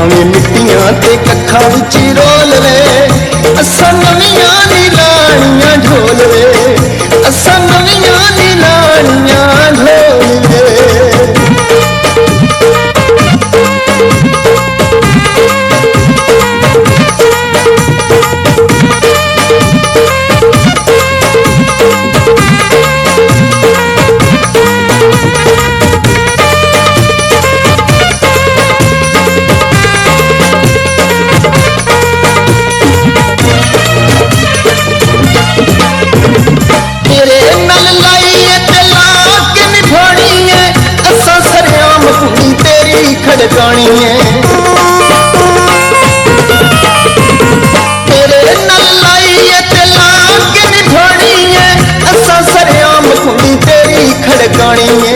भावें मिट्टियां ते कखा विच रोल वे, असां नवियां दी लाड़ियां ढोल वे, असां नवियां दी लाड़ियां ढोल वे। खड़कानी है तेरे नल लाइए ते लाके निभानी है, असा सरेआम कुड़ी तेरी खड़कानी है,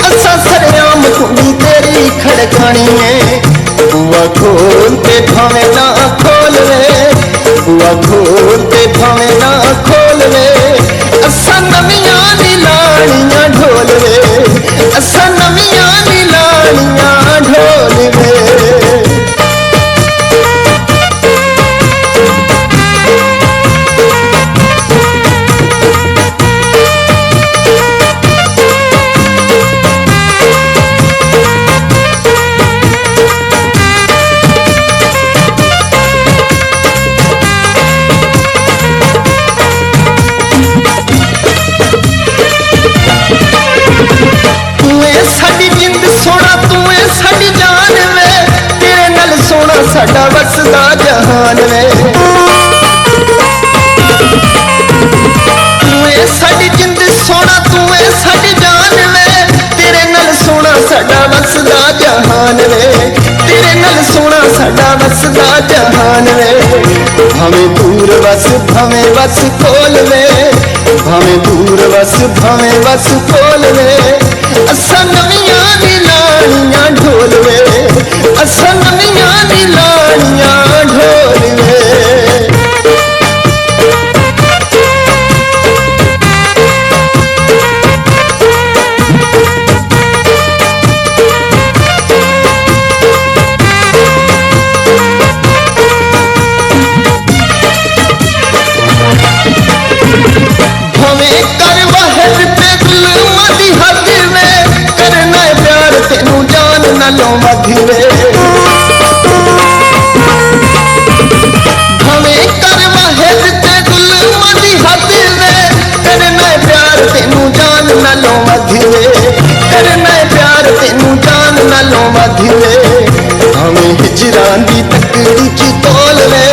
असा सरेआम कुड़ी तेरी खड़कानी है। बुआ खोल ते भावे ना खोल वे, बुआ खोल ते भावे ना खोल वे, असा नवियां दी लाड़ियां ढोल वे, असा नवियां दी लाड़ियां ढोल वे। साडा वसदा जहान वे, तू है साडी जिंद सोना, तू है साडी जान वे, तेरे नल सोना साडा वसदा जहान वे, तेरे नल सोना साडा वसदा जहान वे। भावें दूर वस भावें वस कोल वे, भावें दूर वस भावें वस कोल वे, असां नवियां दी लाड़ियां ढोल वे, असां नवियां दी लाड़ियां ढोल वे। नालों मधुरे भावें कर वाहिद ते गुलाम दी हद वे, करना प्यार तेनू जान नालों मधुरे, करना प्यार तेनू जान नालों मधुरे। भावें हिजरान दी तकड़ी च तोल वे,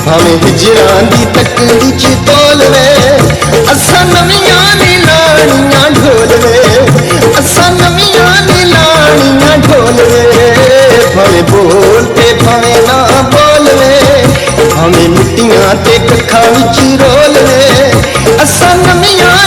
भावें हिजरान दी तकड़ी च तोल वे, असां नवियां दी लाड़ियां ढोल वे, असां नवियां दी लाड़ियां ढोल वे। भावें बोल ते भावें ना बोल वे, भावें मिट्टियां ते कखा विच रोल वे, असां नवियां